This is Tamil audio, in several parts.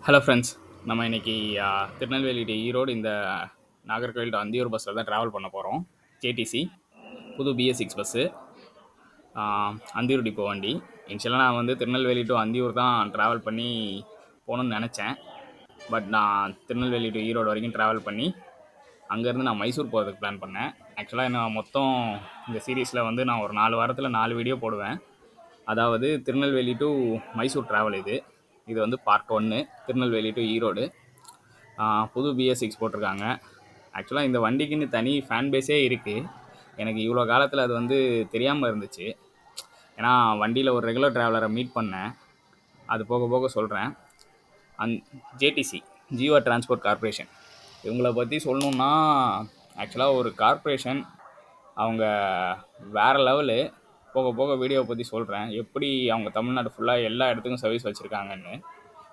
Hello friends. நம்ம இன்னைக்கு திருநெல்வேலி டு ஈரோடு இந்த நாகர்கோவில் டு அந்தியூர் பஸ்ஸில் தான் ட்ராவல் பண்ண போகிறோம். கேடிசி புது BS6 பஸ்ஸு, அந்தியூர் டிப்போ வண்டி. இனிஷியலாக நான் வந்து திருநெல்வேலி டு அந்தியூர் தான் ட்ராவல் பண்ணி போகணுன்னு நினச்சேன். பட் நான் திருநெல்வேலி டு ஈரோடு வரைக்கும் ட்ராவல் பண்ணி அங்கேருந்து நான் மைசூர் போகிறதுக்கு பிளான் பண்ணேன். ஆக்சுவலாக நான் மொத்தம் இந்த சீரீஸில் வந்து நான் ஒரு 4 வாரத்தில் 4 வீடியோ போடுவேன். அதாவது திருநெல்வேலி டு மைசூர் ட்ராவல் இது வந்து பார்ட் 1. திருநெல்வேலி டு ஈரோடு புது BS6 போட்டிருக்காங்க. ஆக்சுவலாக இந்த வண்டிக்குன்னு தனி ஃபேன் பேஸே இருக்குது. எனக்கு இவ்வளோ காலத்தில் அது வந்து தெரியாமல் இருந்துச்சு. ஏன்னா வண்டியில் ஒரு ரெகுலர் ட்ராவலரை மீட் பண்ணேன். அது போக போக சொல்கிறேன். ஜேடிசி, ஜீவா டிரான்ஸ்போர்ட் கார்ப்பரேஷன், இவங்கள பற்றி சொல்லணுன்னா ஆக்சுவலாக ஒரு கார்ப்பரேஷன். அவங்க வேறு லெவலு. போக போக வீடியோவை பற்றி சொல்கிறேன், எப்படி அவங்க தமிழ்நாடு ஃபுல்லாக எல்லா இடத்துக்கும் சர்வீஸ் வச்சுருக்காங்கன்னு.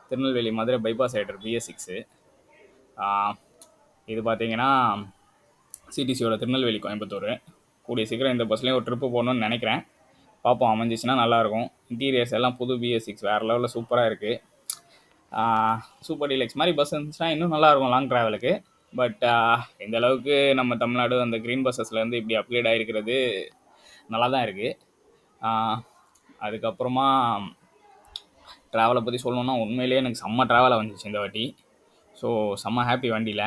Tirunelveli Madurai bypass rider BS6. இது பார்த்தீங்கன்னா சிடிசியோட திருநெல்வேலி கோயம்புத்தூர். கூடிய சீக்கிரம் இந்த பஸ்லேயும் ஒரு ட்ரிப்பு போகணுன்னு நினைக்கிறேன். பார்ப்போம், அமைஞ்சிச்சுன்னா நல்லாயிருக்கும். இன்டீரியர்ஸ் எல்லாம் புது BS6 வேறு லெவலில் சூப்பராக இருக்குது. சூப்பர் டீலக்ஸ் மாதிரி பஸ் இருந்துச்சுன்னா இன்னும் நல்லாயிருக்கும் லாங் ட்ராவலுக்கு. பட் இந்த அளவுக்கு நம்ம தமிழ்நாடு அந்த க்ரீன் பஸ்ஸஸ்லேருந்து இப்படி அப்கிரேட் ஆகிருக்கிறது நல்லா தான் இருக்குது. அதுக்கப்புறமா ட்ராவலை பற்றி சொல்லணுன்னா உண்மையிலேயே எனக்கு செம்ம ட்ராவலாக வந்துச்சு இந்த வாட்டி. ஸோ செம்ம ஹாப்பி வண்டியில்.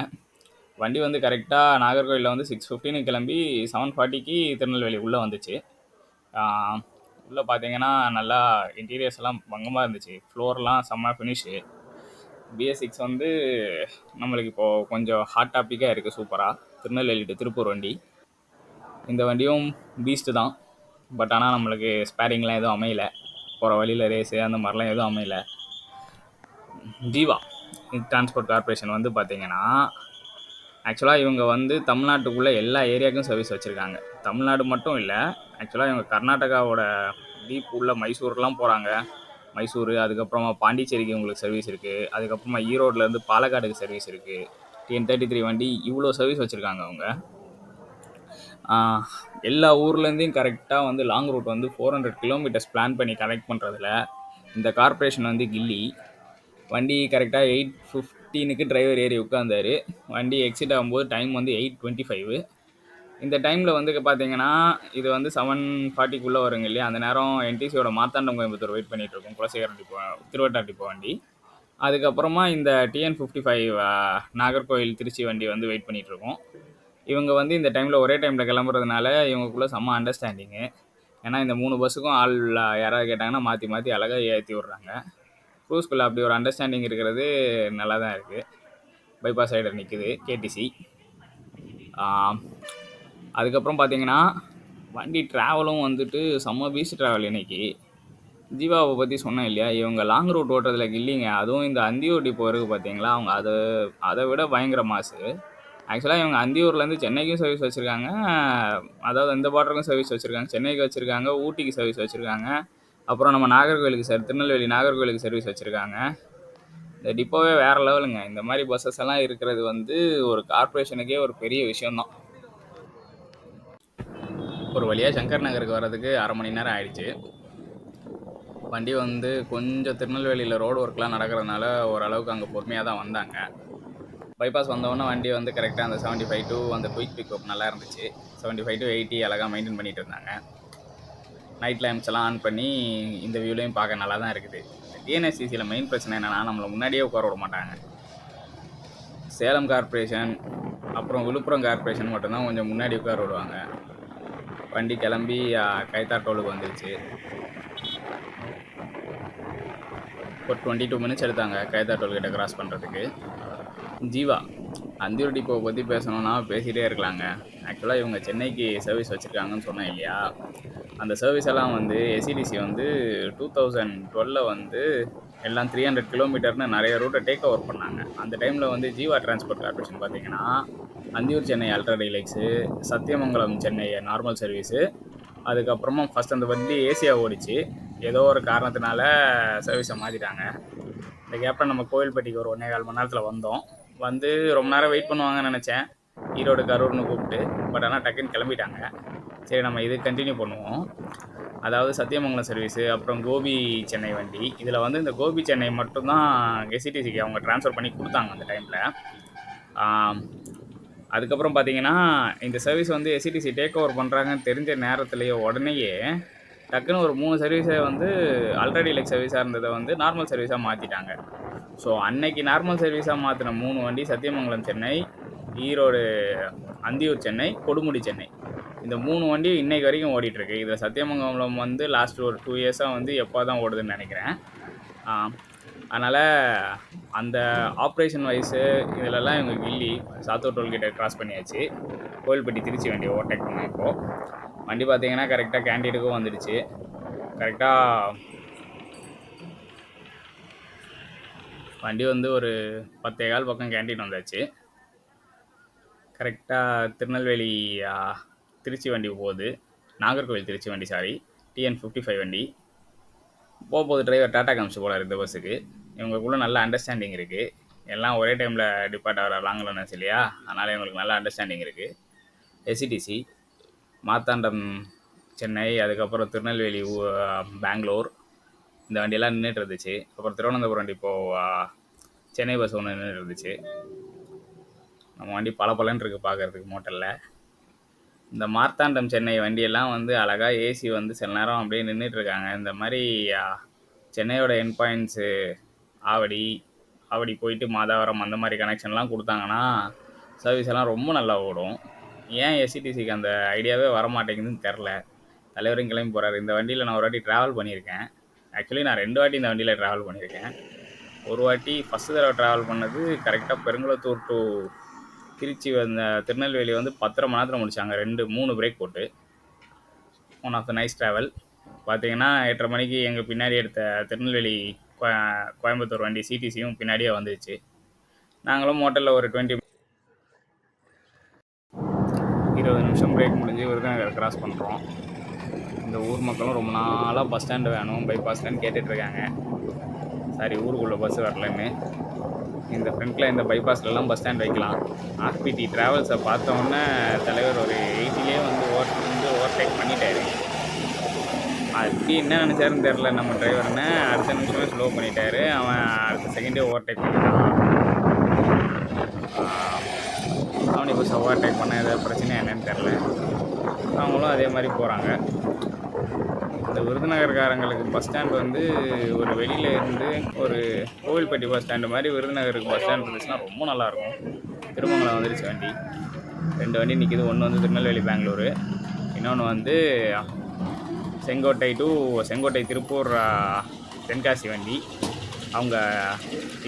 வண்டி வந்து கரெக்டாக நாகர்கோவிலில் வந்து 6:15 கிளம்பி 7:40 திருநெல்வேலி உள்ளே வந்துச்சு. உள்ளே பார்த்தீங்கன்னா நல்லா இன்டீரியர்ஸ் எல்லாம் பங்கமாக இருந்துச்சு. ஃப்ளோர்லாம் செம்ம ஃபினிஷு. BS6 வந்து நம்மளுக்கு இப்போது கொஞ்சம் ஹாட் டாப்பிக்காக இருக்குது சூப்பராக. திருநெல்வேலி டு திருப்பூர் வண்டி. இந்த வண்டியும் பீஸ்ட்டு தான். பட் ஆனால் நம்மளுக்கு ஸ்பேரிங்லாம் எதுவும் அமையலை. போகிற வழியில் ரேஸு அந்த மாதிரிலாம் எதுவும் அமையலை. ஜீவா டிரான்ஸ்போர்ட் கார்ப்பரேஷன் வந்து பார்த்திங்கன்னா ஆக்சுவலாக இவங்க வந்து தமிழ்நாட்டுக்குள்ளே எல்லா ஏரியாவுக்கும் சர்வீஸ் வச்சுருக்காங்க. தமிழ்நாடு மட்டும் இல்லை, ஆக்சுவலாக இவங்க கர்நாடகாவோட டீப் உள்ள மைசூர்லாம் போகிறாங்க. மைசூர், அதுக்கப்புறமா பாண்டிச்சேரிக்கு உங்களுக்கு சர்வீஸ் இருக்குது. அதுக்கப்புறமா ஈரோட்லேருந்து பாலக்காடுக்கு சர்வீஸ் இருக்குது. TN33 வண்டி இவ்வளோ சர்வீஸ் வச்சுருக்காங்க அவங்க. எல்லா ஊர்லேருந்தையும் கரெக்டாக வந்து லாங் ரூட் வந்து 400 கிலோமீட்டர்ஸ் பிளான் பண்ணி கனெக்ட் பண்ணுறதுல இந்த கார்ப்பரேஷன் வந்து கில்லி. வண்டி கரெக்டாக 8:15 டிரைவர் ஏறி உட்காந்தாரு. வண்டி எக்ஸிட் ஆகும்போது டைம் வந்து 8:25. இந்த டைமில் வந்து பார்த்தீங்கன்னா இது வந்து 7:40 வருங்க இல்லையா. அந்த நேரம் NTCயோட மார்த்தாண்டம் கோயம்புத்தூர் வெயிட் பண்ணிகிட்ருக்கோம், குலசேகரம் டிப்போ, திருவட்டார் டிப்போ வண்டி. அதுக்கப்புறமா இந்த TN55 நாகர்கோவில் திருச்சி வண்டி வந்து வெயிட் பண்ணிகிட்ருக்கோம். இவங்க வந்து இந்த டைமில் ஒரே டைமில் கிளம்புறதுனால இவங்களுக்குள்ளே செம்ம அண்டர்ஸ்டாண்டிங்கு. ஏன்னா இந்த 3 பஸ்ஸுக்கும் ஆள் யாராவது கேட்டாங்கன்னா மாற்றி மாற்றி அழகாக ஏற்றி விட்றாங்க. க்ரூஸ்குள்ளே அப்படி ஒரு அண்டர்ஸ்டாண்டிங் இருக்கிறது நல்லா தான் இருக்குது. பைபாஸ் ரைடர் நிற்குது கேடிசி. அதுக்கப்புறம் பார்த்தீங்கன்னா வண்டி ட்ராவலும் வந்துட்டு செம்ம பீஸ் ட்ராவல். இன்றைக்கி ஜீவாவை பற்றி சொன்னேன் இல்லையா, இவங்க லாங் ரூட் ஓட்டுறதுல இல்லைங்க. அதுவும் இந்த அந்தியூர் டிப்போ இருக்குது பார்த்தீங்களா, அவங்க அதை விட பயங்கர மாசு. ஆக்சுவலாக இவங்க அந்தியூர்லேருந்து சென்னைக்கும் சர்வீஸ் வச்சுருக்காங்க. அதாவது இந்த பார்டருக்கும் சர்வீஸ் வச்சுருக்காங்க, சென்னைக்கு வச்சுருக்காங்க, ஊட்டிக்கு சர்வீஸ் வச்சுருக்காங்க. அப்புறம் நம்ம நாகர்கோவிலுக்கு திருநெல்வேலி நாகர்கோவிலுக்கு சர்வீஸ் வச்சுருக்காங்க. இந்த டிப்போவே வேறு லெவலுங்க. இந்த மாதிரி பஸ்ஸஸ் எல்லாம் இருக்கிறது வந்து ஒரு கார்ப்பரேஷனுக்கே ஒரு பெரிய விஷயந்தான். ஒரு வழியாக சங்கர் நகருக்கு வர்றதுக்கு 1/2 மணி நேரம் ஆயிடுச்சு. வண்டி வந்து கொஞ்சம் திருநெல்வேலியில் ரோடு ஒர்க்லாம் நடக்கிறதுனால ஓரளவுக்கு அங்கே பொறுமையாக தான் வந்தாங்க. பைபாஸ் வந்தோடனே வண்டி வந்து கரெக்டாக அந்த 75 to அந்த குயிக் பிக்கப் நல்லா இருந்துச்சு. 75 to 80 அழகாக மெயின்டைன் பண்ணிகிட்டு இருந்தாங்க. நைட் லேம்ப்ஸ் எல்லாம் ஆன் பண்ணி இந்த வியூலையும் பார்க்க நல்லா தான் இருக்குது. TNSTCயில் மெயின் பிரச்சனை என்னென்னா நம்மளை முன்னாடியே உட்கார விட மாட்டாங்க. சேலம் கார்ப்பரேஷன் அப்புறம் விழுப்புரம் கார்ப்பரேஷன் மட்டும்தான் கொஞ்சம் முன்னாடி உட்கார விடுவாங்க. வண்டி கிளம்பி கைத்தார் டோலுக்கு வந்துருச்சு. ஒரு 22 மினிட்ஸ் எடுத்தாங்க கைத்தார் டோல்கிட்ட கிராஸ் பண்ணுறதுக்கு. ஜீவா அந்தியூர் டிப்போவை பற்றி பேசணுன்னா பேசிகிட்டே இருக்கலாங்க. ஆக்சுவலாக இவங்க சென்னைக்கு சர்வீஸ் வச்சுருக்காங்கன்னு சொன்னேன் இல்லையா, அந்த சர்வீஸ் எல்லாம் வந்து SCDC வந்து 2012 வந்து எல்லாம் 300 கிலோமீட்டர்னு நிறைய ரூட்டை டேக் ஓவர் பண்ணாங்க. அந்த டைமில் வந்து ஜீவா டிரான்ஸ்போர்ட் கார்ப்பரேஷன் பார்த்திங்கன்னா Anthiyur Chennai ultra deluxe, Sathyamangalam Chennai normal service, அதுக்கப்புறமா ஃபஸ்ட் அந்த வண்டி ஏசியாக ஓடிச்சு. ஏதோ ஒரு காரணத்தினால சர்வீஸை மாற்றிட்டாங்க. இந்த கேப்பில் நம்ம கோவில்பட்டிக்கு ஒரு 1.25 மணி நேரத்தில் வந்தோம். வந்து ரொம்ப நேரம் வெயிட் பண்ணுவாங்கன்னு நினச்சேன், ஈரோடு கரூர்னு கூப்பிட்டு. பட் ஆனால் டக்குன்னு கிளம்பிட்டாங்க. சரி நம்ம இது கண்டினியூ பண்ணுவோம். அதாவது சத்தியமங்கலம் சர்வீஸு, அப்புறம் கோபி சென்னை வண்டி. இதில் வந்து இந்த கோபி சென்னை மட்டும்தான் எஸ்சிடிசிக்கு அவங்க ட்ரான்ஸ்ஃபர் பண்ணி கொடுத்தாங்க அந்த டைமில். அதுக்கப்புறம் பார்த்தீங்கன்னா, இந்த சர்வீஸ் வந்து எஸ்சிடிசி டேக் ஓவர் பண்ணுறாங்கன்னு தெரிஞ்ச நேரத்திலேயே உடனேயே டக்குன்னு ஒரு 3 சர்வீஸை வந்து ஆல்ரெடி லைக் சர்வீஸாக இருந்ததை வந்து நார்மல் சர்வீஸாக மாற்றிட்டாங்க. ஸோ அன்னைக்கு நார்மல் சர்வீஸாக மாற்றின 3 வண்டி சத்தியமங்கலம் சென்னை, ஈரோடு அந்தியூர் சென்னை, கொடுமுடி சென்னை. இந்த 3 வண்டி இன்னைக்கு வரைக்கும் ஓடிட்டுருக்கு. இதில் சத்தியமங்கலம் வந்து லாஸ்ட் ஒரு 2 இயர்ஸாக வந்து எப்போ தான் ஓடுதுன்னு நினைக்கிறேன். அதனால் அந்த ஆப்ரேஷன் வைஸு இதிலெல்லாம் இவங்க கில்லி சாத்தூர் டோல்கேட்டை கிராஸ் பண்ணியாச்சு. கோவில்பட்டி திருச்சி வண்டி ஓவர்டேக் பண்ணோம். இப்போது வண்டி பார்த்தீங்கன்னா கரெக்டாக கேண்டிடேட்டுக்கும் வந்துடுச்சு. கரெக்டாக வண்டி வந்து ஒரு 10:15 பக்கம் கேண்டீன் வந்தாச்சு. கரெக்டாக திருநெல்வேலி திருச்சி வண்டி போகுது, நாகர்கோவில் திருச்சி வண்டி, சாரி TN55 வண்டி போகும்போது. டிரைவர் டாட்டா காமிச்சு போகிறார் இந்த பஸ்ஸுக்கு. இவங்களுக்குள்ள நல்ல அண்டர்ஸ்டாண்டிங் இருக்குது. எல்லாம் ஒரே டைமில் டிபார்ட் ஆகிற லாங் ரன்னர்ஸ் இல்லையா, அதனால் இவங்களுக்கு நல்ல அண்டர்ஸ்டாண்டிங் இருக்குது. எஸ்சிடிசி மார்த்தாண்டம் சென்னை, அதுக்கப்புறம் திருநெல்வேலி பெங்களூர், இந்த வண்டியெல்லாம் நின்றுட்டு இருந்துச்சு. அப்புறம் திருவனந்தபுரம் வண்டி இப்போது சென்னை பஸ் ஒன்று நின்றுட்டு இருந்துச்சு. நம்ம வண்டி பலன்னு இருக்குது பார்க்குறதுக்கு மோட்டரில். இந்த மார்த்தாண்டம் சென்னை வண்டியெல்லாம் வந்து அழகாக ஏசி வந்து சில நேரம் அப்படியே நின்றுட்டுருக்காங்க. இந்த மாதிரி சென்னையோட என் பாயிண்ட்ஸு ஆவடி போயிட்டு மாதாவரம் அந்த மாதிரி கனெக்ஷன்லாம் கொடுத்தாங்கன்னா சர்வீஸ் எல்லாம் ரொம்ப நல்லா ஓடும். ஏன் எஸ்சிடிசிக்கு அந்த ஐடியாவே வரமாட்டேங்குதுன்னு தெரில. தலைவரும் கிளம்பி போகிறாரு. இந்த வண்டியில் நான் ஒரு வாட்டி ட்ராவல் பண்ணியிருக்கேன். ஆக்சுவலி நான் 2 வாட்டி இந்த வண்டியில் ட்ராவல் பண்ணியிருக்கேன். ஒரு வாட்டி ஃபஸ்ட்டு தடவை ட்ராவல் பண்ணது கரெக்டாக பெருங்குளத்தூர் டு திருச்சி திருநெல்வேலி வந்து 10:30 மணி நேரத்தில் முடித்தாங்க. 3 பிரேக் போட்டு. One of the nice travel. பார்த்தீங்கன்னா 8:30 மணிக்கு எங்கள் பின்னாடி எடுத்த திருநெல்வேலி கோயம்புத்தூர் வண்டி சிடிசியும் பின்னாடியே வந்துடுச்சு. நாங்களும் மோட்டரில் ஒரு 20 நிமிஷம் பிரேக் முடிஞ்சு விருதுநகர் கிராஸ் பண்ணுறோம். இந்த ஊர் மக்களும் ரொம்ப நாளாக பஸ் ஸ்டாண்டு வேணும், பைபாஸ் ஸ்டாண்ட் கேட்டுட்ருக்காங்க. சாரி, ஊருக்குள்ளே பஸ் வரலன்னு. இந்த ஃப்ரண்ட்டில் இந்த பைபாஸ்லலாம் பஸ் ஸ்டாண்ட் வைக்கலாம். ஆர்பிடி ட்ராவல்ஸை பார்த்தோன்னே தலைவர் ஒரு 80லே வந்து ஓவர்டேக் பண்ணிட்டாரு. அப்படி என்ன நினச்சாருன்னு தெரில நம்ம டிரைவர்னு. அடுத்த நிமிஷமே ஸ்லோ பண்ணிட்டாரு. அவன் அடுத்த செகண்டே ஓவர்டேக் பண்ணிட்டான். அவனை இப்போ ஓவர்டேக் பண்ண ஏதாவது பிரச்சனை என்னன்னு தெரில. அவங்களும் அதே மாதிரி போகிறாங்க. இந்த விருதுநகர்காரங்களுக்கு பஸ் ஸ்டாண்ட் வந்து ஒரு வெளியில் இருந்து ஒரு கோவில்பட்டி பஸ் ஸ்டாண்டு மாதிரி விருதுநகருக்கு பஸ் ஸ்டாண்ட் இருந்துச்சுன்னா ரொம்ப நல்லாயிருக்கும். திருமங்கலம் வந்துருச்சு வண்டி. 2 வண்டி நிற்கிது. ஒன்று வந்து திருநெல்வேலி பெங்களூரு, இன்னொன்று வந்து செங்கோட்டை திருப்பூர் தென்காசி வண்டி. அவங்க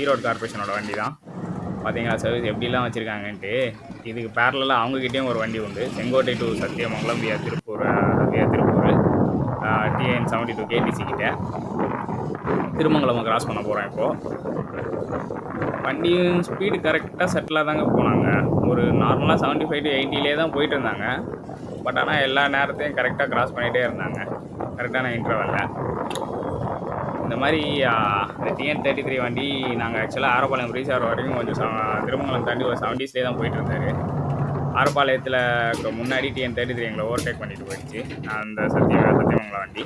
ஈரோடு கார்பரேஷனோட வண்டி தான். பார்த்தீங்களா சர்வீஸ் எப்படிலாம் வச்சுருக்காங்கன்ட்டு. இதுக்கு பேரலாக அவங்கக்கிட்டேயும் ஒரு வண்டி உண்டு, செங்கோட்டை டு சத்தியமங்கலம் வியா திருப்பூர் TN72 KTC கிட்ட. திருமங்கலம் கிராஸ் பண்ண போகிறோம் இப்போது. வண்டியும் ஸ்பீடு கரெக்டாக செட்டிலாக தாங்க போனாங்க. ஒரு நார்மலாக 75 to 80லே தான் போயிட்டு இருந்தாங்க. பட் ஆனால் எல்லா நேரத்தையும் கரெக்டாக கிராஸ் பண்ணிகிட்டே இருந்தாங்க கரெக்டான இன்டர்வலில். இந்த மாதிரி இந்த TN33 வண்டி நாங்கள் ஆக்சுவலாக ஆரப்பாளையம் ரீச் ஆகிற வரைக்கும் கொஞ்சம் திருமங்கலம் தாண்டி ஒரு 70ஸ்லேயே தான் போயிட்டு இருந்தார். ஆரப்பாளையத்தில் முன்னாடி TN33 எங்களை ஓவர்டேக் பண்ணிட்டு போயிடுச்சு அந்த சத்தியமங்கலம் வண்டி.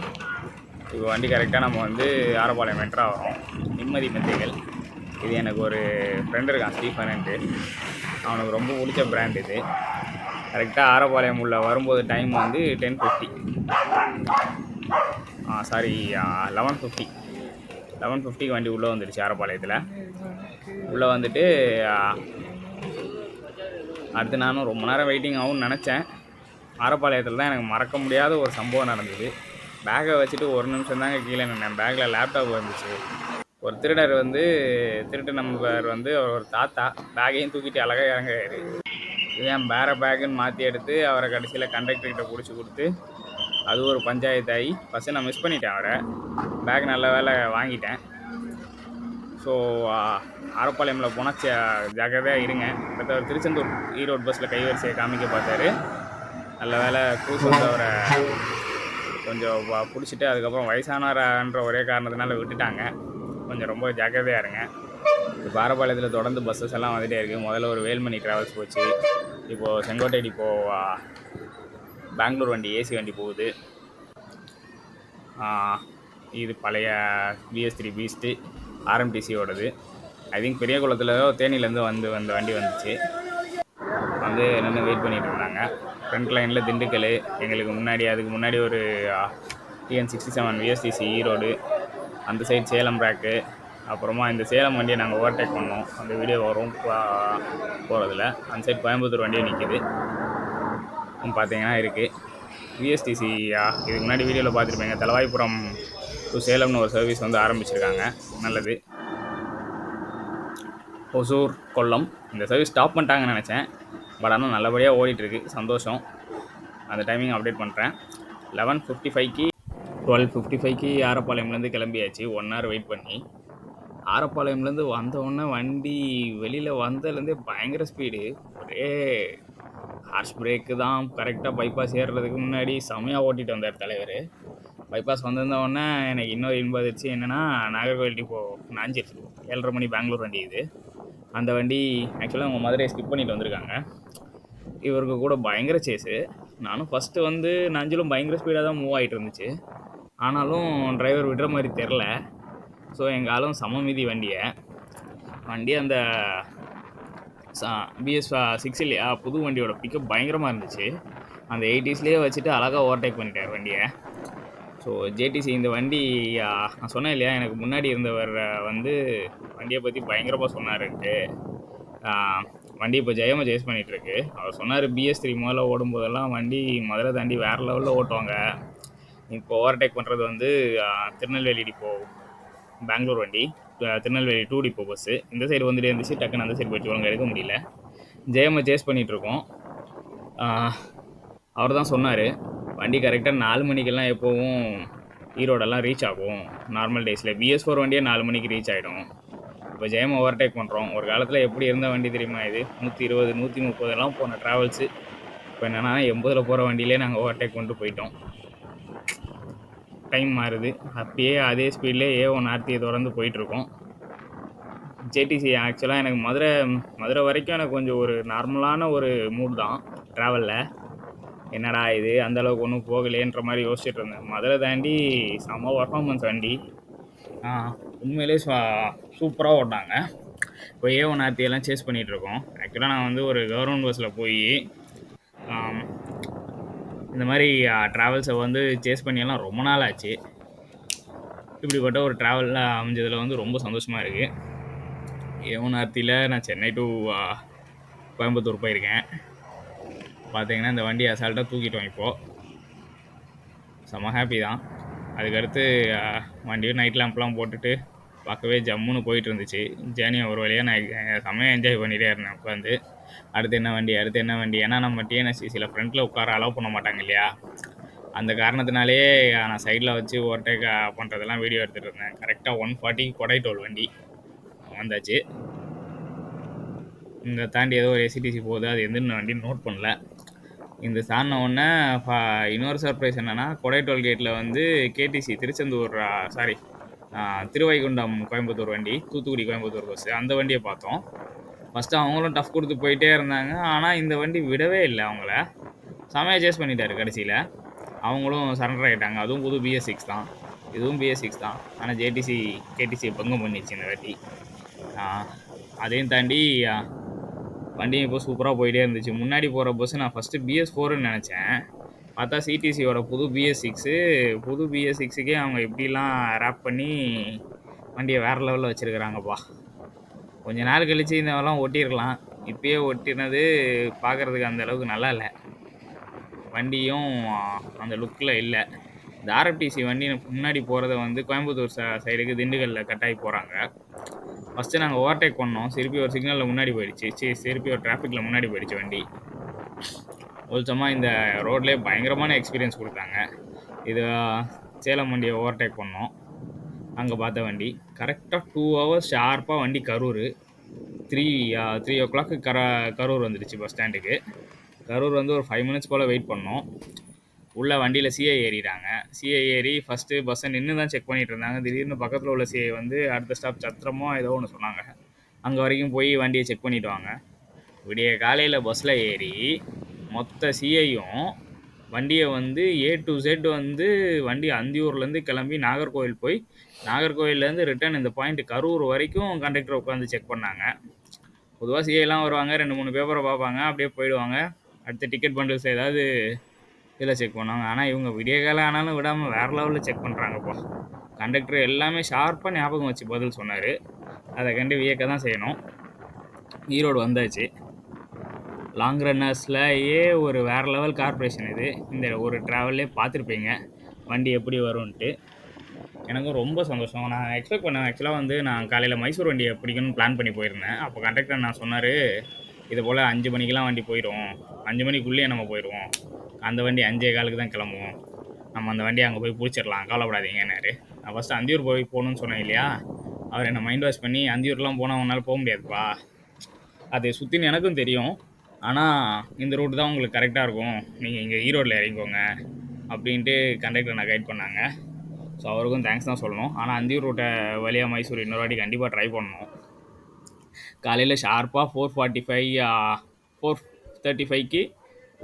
இப்போ வண்டி கரெக்டாக நம்ம வந்து ஆரப்பாளையம் என்ட்ராக வரோம். நிம்மதி மெத்தைகள். இது எனக்கு ஒரு ஃப்ரெண்டு இருக்கான் ஸ்டீஃபன்ட்டு. அவனுக்கு ரொம்ப பிடிச்ச பிராண்ட் இது. கரெக்டாக ஆரப்பாளையம் உள்ள வரும்போது டைம் வந்து 10:50, சாரி 11:50க்கு வண்டி உள்ளே வந்துடுச்சு ஆரப்பாளையத்தில். உள்ளே வந்துட்டு அடுத்து நானும் ரொம்ப நேரம் வெயிட்டிங் ஆகும்னு நினச்சேன். ஆரப்பாளையத்தில் தான் எனக்கு மறக்க முடியாத ஒரு சம்பவம் நடந்தது. பேக்கை வச்சுட்டு 1 நிமிஷம் தாங்க கீழே நின்னேன். பேக்கில் லேப்டாப் வந்துச்சு. ஒரு திருடர் வந்து திருட்டு நம்பர் வந்து ஒரு தாத்தா பேக்கையும் தூக்கிட்டு அழகாக இறங்குறாரு. ஏன் வேறு பேக்குன்னு மாற்றி எடுத்து அவரை கடைசியில் கண்டக்டர்கிட்ட பிடிச்சி கொடுத்து அது ஒரு பஞ்சாயத்தாகி ஃபஸ்ட்டு நான் மிஸ் பண்ணிட்டேன் அவரை. பேக் நல்ல வேலை வாங்கிட்டேன். ஸோ ஆரப்பாளையமில் போனால் ஜாக்கிரதையாக இருங்க. அடுத்த திருச்செந்தூர் ஈரோடு பஸ்ஸில் கைவரிசையை காமிக்க பார்த்தாரு. நல்ல வேலை க்ரூஸ் வந்து அவரை கொஞ்சம் பிடிச்சிட்டு அதுக்கப்புறம் வயசானவரான்ற ஒரே காரணத்தினால விட்டுட்டாங்க. கொஞ்சம் ரொம்ப ஜாக்கிரதையாக இருங்க. இப்போ ஆரப்பாளையத்தில் தொடர்ந்து பஸ்ஸஸ் எல்லாம் வந்துகிட்டே இருக்குது. முதல்ல ஒரு வேல்மணி ட்ராவல்ஸ் போச்சு. இப்போது செங்கோட்டை இப்போது பெங்களூர் வண்டி ஏசி வண்டி போகுது. இது பழைய BS3 பீஸ்ட்டு RMTCயோடது. ஐ திங்க் பெரிய குளத்தில் தேனியிலேருந்து வந்த வண்டி வந்துச்சு. வந்து நின்று வெயிட் பண்ணிகிட்டு இருந்தாங்க. ஃப்ரண்ட் லைனில் திண்டுக்கல், எங்களுக்கு முன்னாடி அதுக்கு முன்னாடி ஒரு TN67 VSTC ஈரோடு, அந்த சைடு சேலம் ரேக்கு. அப்புறமா இந்த சேலம் வண்டியை நாங்கள் ஓவர்டேக் பண்ணோம். அந்த வீடியோ வரும் போகிறதுல. அந்த சைடு கோயம்புத்தூர் வண்டியை நிற்கிது பார்த்தீங்கன்னா இருக்குது. VSTC இதுக்கு முன்னாடி வீடியோவில் பார்த்துருப்பீங்க. தலவாய்புரம் டு சேலம்னு ஒரு சர்வீஸ் வந்து ஆரம்பிச்சிருக்காங்க. நல்லது. ஒசூர், கொல்லம் இந்த சர்வீஸ் ஸ்டாப் பண்ணிட்டாங்கன்னு நினச்சேன். பட் ஆனால் நல்லபடியாக ஓடிட்டுருக்கு. சந்தோஷம். அந்த டைமிங் அப்டேட் பண்ணுறேன். 11:55க்கு 12:55க்கு ஆரப்பாளையம்லேருந்து கிளம்பியாச்சு. 1 hour வெயிட் பண்ணி. ஆரப்பாளையம்லேருந்து வந்தோடனே வண்டி வெளியில் வந்ததுலேருந்தே பயங்கர ஸ்பீடு. ஒரே ஹார்ஷ் பிரேக்கு தான். கரெக்டாக பைபாஸ் ஏறுறதுக்கு முன்னாடி செமையாக ஓட்டிகிட்டு வந்தார் தலைவர். பைபாஸ் வந்திருந்தோடனே எனக்கு இன்னொரு இன்பம் அதிர்ச்சி என்னென்னா, நாகர்கோவில் டிப்போ நாஞ்சிருச்சு. 7:30 மணி பெங்களூர் வண்டி இது. அந்த வண்டி ஆக்சுவலாக அவங்க மதுரையை ஸ்கிப் பண்ணிட்டு வந்திருக்காங்க. இவருக்கு கூட பயங்கர சேஸு. நானும் ஃபஸ்ட்டு வந்து நஞ்சிலும் பயங்கர ஸ்பீடாக தான் மூவ் ஆகிட்டு இருந்துச்சு. ஆனாலும் டிரைவர் விடுற மாதிரி தெரில. ஸோ எங்கள் ஆளும் சம வண்டி அந்த BS6 இல்லையா, புது வண்டியோட பிக்கப் பயங்கரமாக இருந்துச்சு. அந்த 80sலேயே வச்சுட்டு அழகாக ஓவர்டேக் பண்ணிட்டார் வண்டியை. ஸோ JTC இந்த வண்டி நான் சொன்னேன் இல்லையா, எனக்கு முன்னாடி இருந்தவர் வந்து வண்டியை பற்றி பயங்கரமாக சொன்னாருன்ட்டு. வண்டி இப்போ ஜெயமாக சேஸ் பண்ணிகிட்ருக்கு. அவர் சொன்னார் BS3 முதல்ல ஓடும்போதெல்லாம் வண்டி மதுரை தாண்டி வேறு லெவலில் ஓட்டுவாங்க. இப்போ ஓவர்டேக் பண்ணுறது வந்து திருநெல்வேலி டிப்போ பெங்களூர் வண்டி, திருநெல்வேலி 2 டிப்போ பஸ்ஸு. இந்த சைடு வந்துட்டு இருந்துச்சு, டக்குன்னு அந்த சைடு போயிட்டு ஒழுங்காக எடுக்க முடியல. ஜெயமாக சேஸ் பண்ணிகிட்ருக்கோம். அவர் தான் சொன்னார் வண்டி கரெக்டாக 4 மணிக்கெல்லாம் எப்போவும் ஈரோடெல்லாம் ரீச் ஆகும். நார்மல் டேஸில் BS4 வண்டியே 4 மணிக்கு ரீச் ஆகிடும். இப்போ ஜெயமாக ஓவர்டேக் பண்ணுறோம். ஒரு காலத்தில் எப்படி இருந்த வண்டி தெரியுமா இது? 120, 130 போன ட்ராவல்ஸு. இப்போ என்னென்னா 80 போகிற வண்டியிலே நாங்கள் ஓவர்டேக் கொண்டு போயிட்டோம். டைம் மாறுது. அப்படியே அதே ஸ்பீட்லேயே A1 RT தொடர்ந்து போயிட்டுருக்கோம். JTC ஆக்சுவலாக எனக்கு மதுரை வரைக்கும் எனக்கு கொஞ்சம் ஒரு நார்மலான ஒரு மூட் தான் ட்ராவலில். என்னடா இது அந்தளவுக்கு ஒன்றும் போகலேன்ற மாதிரி யோசிச்சுட்டு இருந்தேன். மதுரை தாண்டி செம்ம பர்ஃபார்மன்ஸ் வண்டி. உண்மையிலே சூப்பராக ஓட்டாங்க. இப்போ A1 RT எல்லாம் சேஸ் பண்ணிகிட்ருக்கோம். ஆக்சுவலாக நான் வந்து ஒரு கவர்மெண்ட் பஸ்ஸில் போய் இந்த மாதிரி ட்ராவல்ஸை வந்து சேஸ் பண்ணியெல்லாம் ரொம்ப நாள் ஆச்சு. இப்படிப்பட்ட ஒரு ட்ராவலில் அமைஞ்சதில் வந்து ரொம்ப சந்தோஷமாக இருக்குது. A1 RTயில் நான் சென்னை டு கோயம்புத்தூர் போயிருக்கேன். பார்த்தீங்கன்னா இந்த வண்டி அசால்ட்டாக தூக்கிட்டோம். இப்போது செம்ம ஹாப்பி தான். அதுக்கடுத்து வண்டியும் நைட் லேம்ப்லாம் போட்டுட்டு பார்க்கவே ஜம்முன்னு போயிட்டு இருந்துச்சு. ஜேர்னியை ஒரு வழியாக நான் செம்மையாக என்ஜாய் பண்ணிகிட்டே இருந்தேன். உட்காந்து அடுத்து என்ன வண்டி. ஏன்னா நம்ம TNSTCயில் ஃப்ரண்ட்டில் உட்கார அலோவ் பண்ண மாட்டாங்க இல்லையா. அந்த காரணத்தினாலே நான் சைடில் வச்சு ஓவர்டேக் பண்ணுறதெல்லாம் வீடியோ எடுத்துகிட்டு இருந்தேன். கரெக்டாக 140 கொடைட்டோல் வண்டி வந்தாச்சு. இந்த தாண்டி ஏதோ ஒரு SCTC போகுது, அது எந்த வண்டி நோட் பண்ணல. இந்த தாண்டின உடனே இன்னொரு சர்ப்ரைஸ் என்னென்னா, கொடைட்டோல் கேட்டில் வந்து KTC திருச்செந்தூர் திருவைகுண்டம் கோயம்புத்தூர் வண்டி, தூத்துக்குடி கோயம்புத்தூர் பஸ்ஸு, அந்த வண்டியை பார்த்தோம். ஃபஸ்ட்டு அவங்களும் டஃப் கொடுத்து போயிட்டே இருந்தாங்க. ஆனால் இந்த வண்டி விடவே இல்லை. அவங்கள செமையாக சேஸ் பண்ணிட்டாரு கடைசியில். அவங்களும் சரண்டர் ஆகிட்டாங்க. அதுவும் புது BS6 தான், இதுவும் BS6 தான். ஆனால் KTC பங்கம் பண்ணிடுச்சு இந்த வாட்டி. அதையும் தாண்டி வண்டியும் இப்போ சூப்பராக போயிட்டே இருந்துச்சு. முன்னாடி போகிற பஸ்ஸு நான் ஃபஸ்ட்டு BS4ன்னு நினச்சேன். பார்த்தா CTCயோட புது BS6. புது BS6க்கே அவங்க இப்படிலாம் ரேப் பண்ணி வண்டியை வேறு லெவலில் வச்சுருக்குறாங்கப்பா. கொஞ்ச நாள் கழித்து இதெல்லாம் ஒட்டியிருக்கலாம். இப்போயே ஒட்டினது பார்க்குறதுக்கு அந்த அளவுக்கு நல்லா இல்லை. வண்டியும் அந்த லுக்கில் இல்லை. இந்த RFTC வண்டி முன்னாடி போகிறத வந்து கோயம்புத்தூர் சைடுக்கு திண்டுக்கல்லில் கட்டாயி போகிறாங்க. ஃபஸ்ட்டு நாங்கள் ஓவர்டேக் பண்ணோம். திருப்பி ஒரு சிக்னலில் முன்னாடி போயிடுச்சு. திருப்பி ஒரு டிராஃபிக்கில் முன்னாடி போயிடுச்சு வண்டி. ஒழுச்சமாக இந்த ரோட்லேயே பயங்கரமான எக்ஸ்பீரியன்ஸ் கொடுத்தாங்க. இது சேலம் வண்டியை ஓவர்டேக் பண்ணோம். அங்கே பார்த்த வண்டி கரெக்டாக 2 hours ஷார்ப்பாக வண்டி கரூர் 3 o'clock கரூர் வந்துடுச்சு பஸ் ஸ்டாண்டுக்கு. கரூர் வந்து ஒரு 5 minutes போல் வெயிட் பண்ணோம். உள்ளே வண்டியில் CI ஏறிட்டாங்க. CI ஏறி ஃபஸ்ட்டு பஸ்ஸை நின்று தான் செக் பண்ணிகிட்டு இருந்தாங்க. திடீர்னு பக்கத்தில் உள்ள CI வந்து அடுத்த ஸ்டாப் சத்திரமோ ஏதோ ஒன்று சொன்னாங்க. அங்கே வரைக்கும் போய் வண்டியை செக் பண்ணிவிட்டு வாங்க. விடிய காலையில் பஸ்ஸில் ஏறி மொத்த CIயும் வண்டியை வந்து ஏ டு Z வந்து வண்டி அந்தியூர்லேருந்து கிளம்பி நாகர்கோவில் போய் நாகர்கோவில்லேருந்து ரிட்டர்ன் இந்த பாயிண்ட் கரூர் வரைக்கும் கண்டக்டர் உட்காந்து செக் பண்ணாங்க. பொதுவாக சிஏலாம் வருவாங்க, 2-3 பேப்பரை பார்ப்பாங்க, அப்படியே போயிடுவாங்க. அடுத்த டிக்கெட் பண்டில்ஸ் ஏதாவது இதில் செக் பண்ணுவாங்க. ஆனால் இவங்க விடிய காலம் ஆனாலும் விடாமல் வேறு லெவலில் செக் பண்ணுறாங்கப்பா. கண்டக்டர் எல்லாமே ஷார்ப்பாக ஞாபகம் வச்சு பதில் சொன்னார். அதை கண்டு வியக்க தான் செய்யணும். ஈரோடு வந்தாச்சு. லாங் ரன்னர்ஸ்லையே ஒரு வேறு லெவல் கார்பரேஷன் இது. இந்த ஒரு ட்ராவல்லே பார்த்துருப்பீங்க வண்டி எப்படி வரும்ன்ட்டு. எனக்கும் ரொம்ப சந்தோஷம். நான் எக்ஸ்பெக்ட் பண்ணேன். ஆக்சுவலாக வந்து நான் காலையில் மைசூர் வண்டியை பிடிக்கணும்னு பிளான் பண்ணி போயிருந்தேன். அப்போ கண்டக்டர் நான் சொன்னார், இது போல் 5 மணிக்கெலாம் வண்டி போயிடும், 5 மணிக்குள்ளேயே நம்ம போயிடுவோம், அந்த வண்டி 5:15 தான் கிளம்புவோம், நம்ம அந்த வண்டியை அங்கே போய் பிடிச்சிடலாம், கவலைப்படாதீங்கன்னாரு. நான் ஃபஸ்ட்டு அந்தியூர் போகணுன்னு சொன்னேன் இல்லையா, அவர் என்னை மைண்ட் வாஷ் பண்ணி, அந்தியூர்லாம் போனால் உன்னால் போக முடியாதுப்பா, அது சுற்றின்னு எனக்கும் தெரியும், ஆனால் இந்த ரூட் தான் உங்களுக்கு கரெக்டாக இருக்கும், நீங்கள் இங்கே ஈரோட்டில் இறங்கிக்கோங்க அப்படின்ட்டு கண்டக்டர் நான் கைட் பண்ணாங்க. ஸோ அவருக்கும் தேங்க்ஸ் தான் சொல்லணும். ஆனால் அந்தியூர் ரூட்டை வழியாக மைசூர் இன்னொரு வாட்டி கண்டிப்பாக ட்ரை பண்ணணும். காலையில் ஷார்ப்பாக 4:35க்கு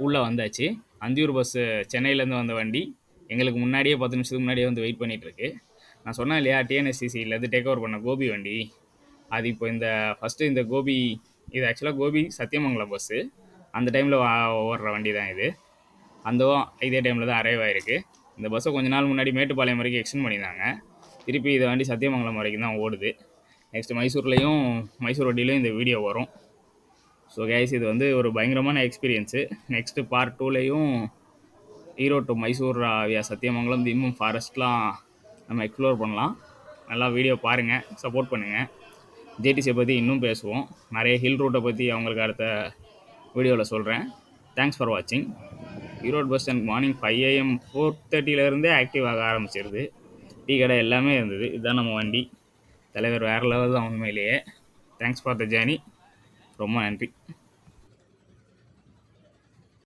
உள்ளே வந்தாச்சு. அந்தியூர் பஸ்ஸு சென்னையிலேருந்து வந்த வண்டி எங்களுக்கு முன்னாடியே 10 நிமிஷத்துக்கு முன்னாடியே வந்து வெயிட் பண்ணிகிட்ருக்கு. நான் சொன்னேன் இல்லையா, டிஎன்எஸ்சிசிலேருந்து டேக் ஓவர் பண்ண கோபி வண்டி, அது இப்போ ஃபஸ்ட்டு இந்த கோபி, இது ஆக்சுவலாக கோபி சத்தியமங்கலம் பஸ்ஸு, அந்த டைமில் ஓடுற வண்டி தான் இது. இதே டைமில் தான் அரைவ் ஆகிருக்கு. இந்த பஸ்ஸை கொஞ்ச நாள் முன்னாடி மேட்டுப்பாளையம் வரைக்கும் எக்ஸ்டெண்ட் பண்ணியிருந்தாங்க. திருப்பி இதை வண்டி சத்தியமங்கலம் வரைக்கும் தான் ஓடுது. நெக்ஸ்ட்டு மைசூர் வண்டியிலையும் இந்த வீடியோ வரும். ஸோ கைஸ், இது வந்து ஒரு பயங்கரமான எக்ஸ்பீரியன்ஸு. நெக்ஸ்ட்டு பார்ட் 2லையும் ஈரோடு டு மைசூர் வியா சத்தியமங்கலம் இன்னும் ஃபாரஸ்ட்லாம் நம்ம எக்ஸ்ப்ளோர் பண்ணலாம். நல்லா வீடியோ பாருங்கள், சப்போர்ட் பண்ணுங்கள். ஜேடிசியை பற்றி இன்னும் பேசுவோம். நிறைய ஹில் ரூட்டை பற்றி அவங்களுக்கு அடுத்த வீடியோவில் சொல்கிறேன். தேங்க்ஸ் ஃபார் வாட்சிங். Erode bus stand morning 5 AM 4:30லேருந்தே ஆக்டிவ் ஆக ஆரம்பிச்சிருது. டீ கடை எல்லாமே இருந்தது. இதுதான் நம்ம வண்டி. தலைவர் வேறு லெவல் தான் உண்மையிலேயே. Thanks for the journey. ரொம்ப நன்றி.